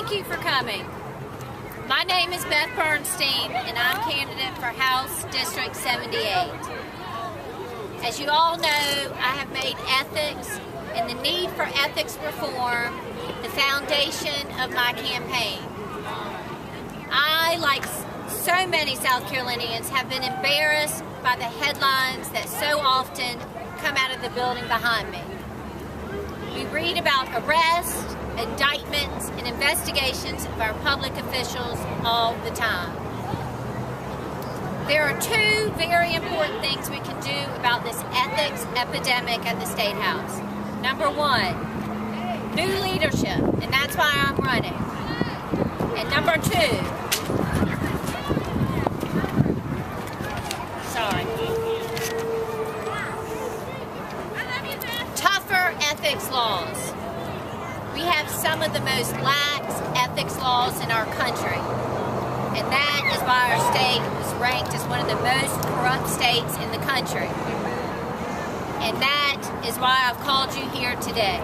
Thank you for coming. My name is Beth Bernstein, and I'm candidate for House District 78. As you all know, I have made ethics and the need for ethics reform the foundation of my campaign. I, like so many South Carolinians, have been embarrassed by the headlines that so often come out of the building behind me. We read about arrests, indictments, and investigations of our public officials all the time. There are two very important things we can do about this ethics epidemic at the State House. Number one, new leadership, and that's why I'm running. And number two, tougher ethics laws. We have some of the most lax ethics laws in our country, and that is why our state is ranked as one of the most corrupt states in the country. And that is why I've called you here today.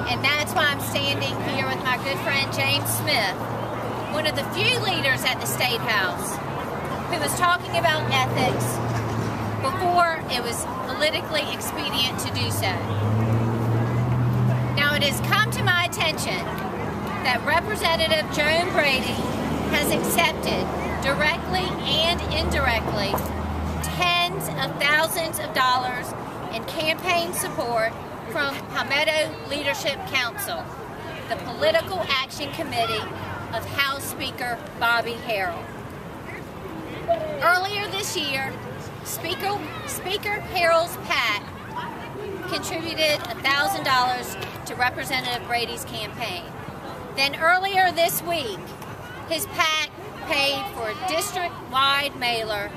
And that's why I'm standing here with my good friend James Smith, one of the few leaders at the State House who was talking about ethics before it was politically expedient to do so. Now, it has come to my attention that Representative Joan Brady has accepted, directly and indirectly, tens of thousands of dollars in campaign support from Palmetto Leadership Council, the political action committee of House Speaker Bobby Harrell. Earlier this year, Speaker Harrell's PAC contributed $1,000 to Representative Brady's campaign. Then earlier this week, his PAC paid for a district-wide mailer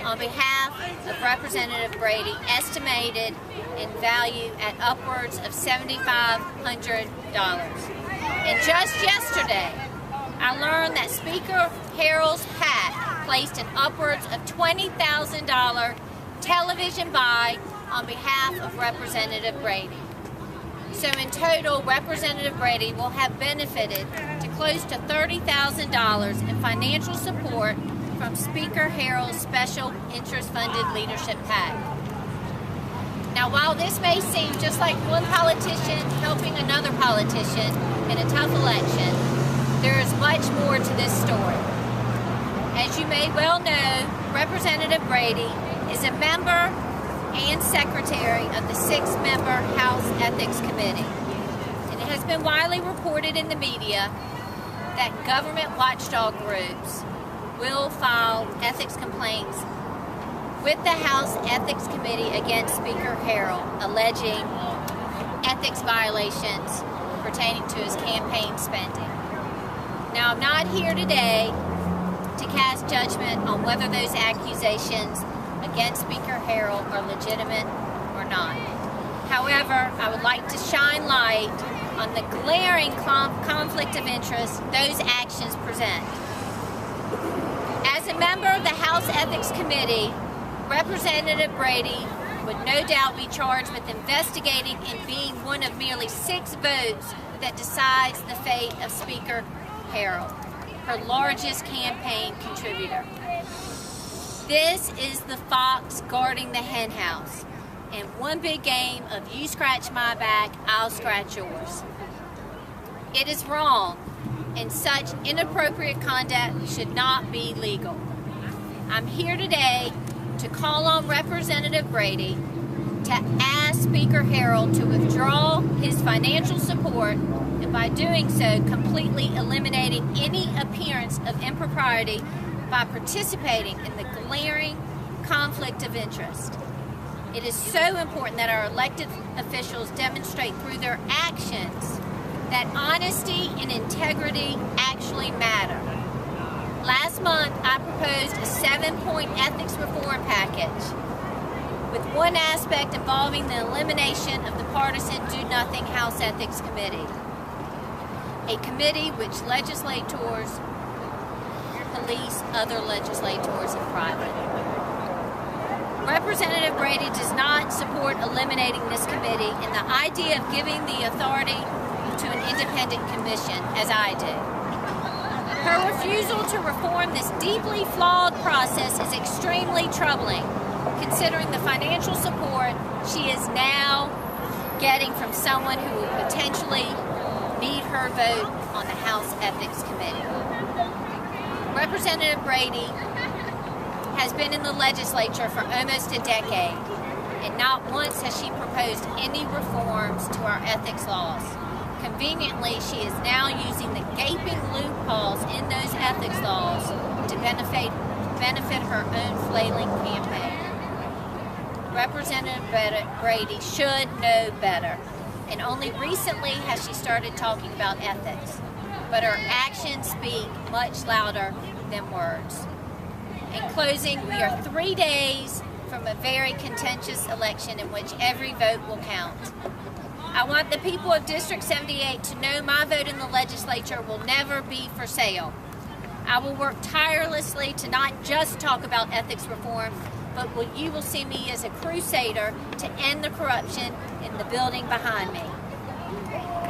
on behalf of Representative Brady, estimated in value at upwards of $7,500. And just yesterday, I learned that Speaker Harrell's PAC placed an upwards of $20,000 television buy on behalf of Representative Brady. So in total, Representative Brady will have benefited to close to $30,000 in financial support from Speaker Harrell's Special Interest Funded Leadership PAC. Now, while this may seem just like one politician helping another politician in a tough election, there is much more to this story. As you may well know, Representative Brady is a member and secretary of the 6-member House Ethics Committee. And it has been widely reported in the media that government watchdog groups will file ethics complaints with the House Ethics Committee against Speaker Harrell, alleging ethics violations pertaining to his campaign spending. Now, I'm not here today to cast judgment on whether those accusations against Speaker Harrell are legitimate or not. However, I would like to shine light on the glaring conflict of interest those actions present. As a member of the House Ethics Committee, Representative Brady would no doubt be charged with investigating and being one of merely 6 votes that decides the fate of Speaker Harrell, her largest campaign contributor. This is the fox guarding the hen house, and one big game of you scratch my back, I'll scratch yours. It is wrong, and such inappropriate conduct should not be legal. I'm here today to call on Representative Brady to ask Speaker Harrell to withdraw his financial support, and by doing so, completely eliminating any appearance of impropriety by participating in the glaring conflict of interest. It is so important that our elected officials demonstrate through their actions that honesty and integrity actually matter. Last month, I proposed a 7-point ethics reform package with one aspect involving the elimination of the partisan Do-Nothing House Ethics Committee, a committee which legislators police other legislators in private. Representative Brady does not support eliminating this committee, and the idea of giving the authority to an independent commission, as I do. Her refusal to reform this deeply flawed process is extremely troubling, considering the financial support she is now getting from someone who will potentially need her vote on the House Ethics Committee. Representative Brady has been in the legislature for almost a decade, and not once has she proposed any reforms to our ethics laws. Conveniently, she is now using the gaping loopholes in those ethics laws to benefit her own flailing campaign. Representative Brady should know better, and only recently has she started talking about ethics, but her actions speak much louder than words. In closing, we are 3 days from a very contentious election in which every vote will count. I want the people of District 78 to know my vote in the legislature will never be for sale. I will work tirelessly to not just talk about ethics reform, but you will see me as a crusader to end the corruption in the building behind me.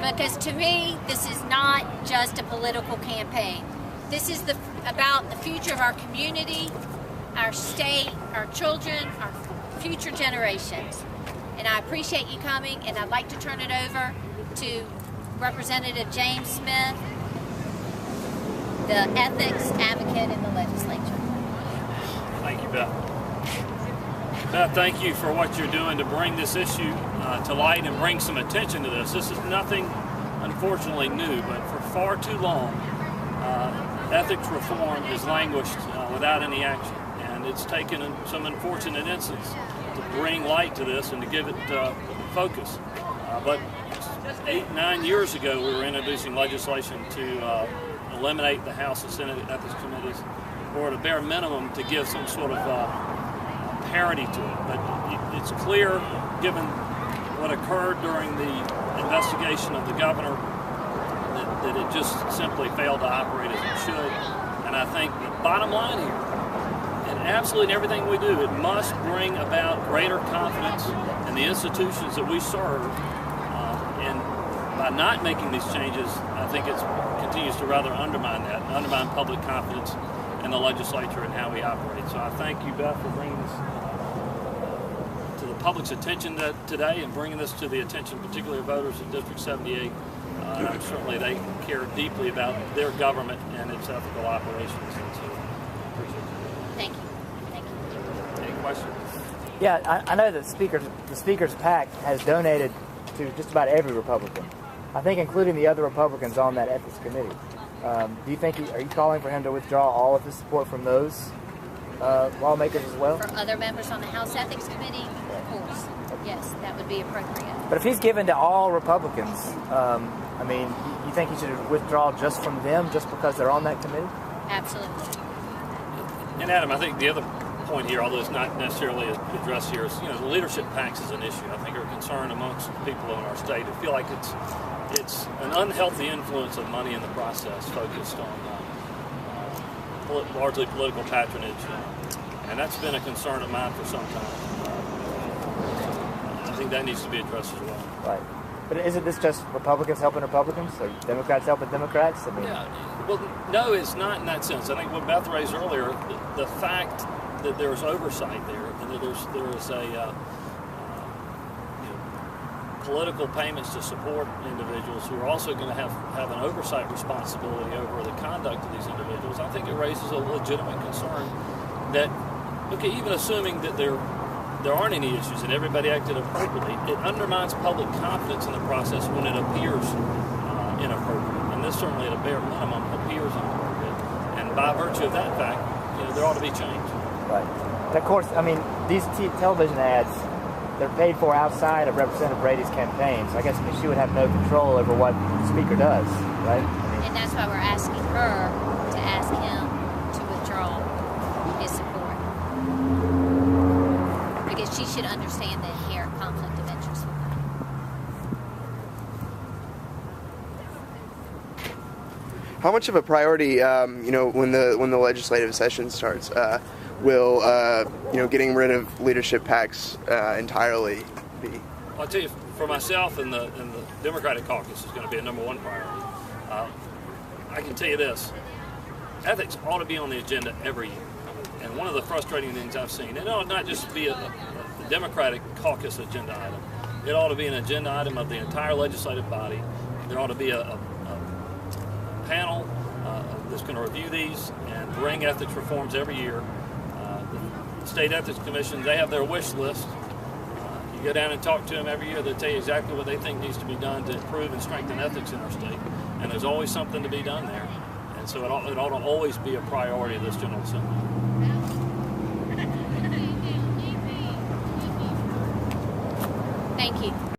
Because to me, this is not just a political campaign. This is about the future of our community, our state, our children, our future generations. And I appreciate you coming, and I'd like to turn it over to Representative James Smith, the ethics advocate in the legislature. Thank you, Beth. Beth, thank you for what you're doing to bring this issue to light and bring some attention to this. This is nothing, unfortunately, new, but for far too long, ethics reform has languished without any action. And it's taken some unfortunate instances to bring light to this and to give it focus. But 8-9 years ago, we were introducing legislation to eliminate the House and Senate Ethics Committees, or at a bare minimum to give some sort of parity to it. But it's clear, given what occurred during the investigation of the governor, that it just simply failed to operate as it should. And I think the bottom line here, and absolutely in everything we do, it must bring about greater confidence in the institutions that we serve. And by not making these changes, I think it continues to rather undermine that, and undermine public confidence in the legislature and how we operate. So I thank you, Beth, for bringing this to the public's attention today, and bringing this to the attention particularly of voters in District 78. Certainly they care deeply about their government and its ethical operations. And so, appreciate you. Thank you. Thank you. Any questions? Yeah, I know that the Speaker's PAC has donated to just about every Republican. I think including the other Republicans on that ethics committee. Do you think, are you calling for him to withdraw all of his support from those lawmakers as well? For other members on the House Ethics Committee, of course. Yes, that would be appropriate. But if he's given to all Republicans, I mean, you think he should withdraw just from them just because they're on that committee? Absolutely. And Adam, I think the other point here, although it's not necessarily addressed here, is the leadership PACs is an issue. I think are a concern amongst people in our state who feel like it's an unhealthy influence of money in the process, focused on largely political patronage, and that's been a concern of mine for some time. I think that needs to be addressed as well. Right. But isn't this just Republicans helping Republicans, or Democrats helping Democrats? I mean, yeah. Well, no, it's not in that sense. I think what Beth raised earlier, the fact that there's oversight there, and that there is a political payments to support individuals who are also going to have an oversight responsibility over the conduct of these individuals, I think it raises a legitimate concern that, okay, even assuming that there aren't any issues and everybody acted appropriately, it undermines public confidence in the process when it appears inappropriate. And this certainly, at a bare minimum, appears inappropriate. And by virtue of that fact, there ought to be change. Right. And of course, I mean, these television ads, they're paid for outside of Representative Brady's campaign. So I guess she would have no control over what the Speaker does, right? And that's why we're asking her to ask him to withdraw his support. Because she should understand the inherent conflict of interest with her. How much of a priority, when the legislative session starts, will getting rid of leadership PACs entirely be? I'll tell you, for myself and the Democratic caucus is going to be a #1 priority. I can tell you this: ethics ought to be on the agenda every year. And one of the frustrating things I've seen, it ought not just be a Democratic caucus agenda item. It ought to be an agenda item of the entire legislative body. There ought to be a panel that's going to review these and bring ethics reforms every year. The State Ethics Commission, they have their wish list. You go down and talk to them every year, they'll tell you exactly what they think needs to be done to improve and strengthen ethics in our state. And there's always something to be done there. And so it ought to always be a priority of this General Assembly. Thank you.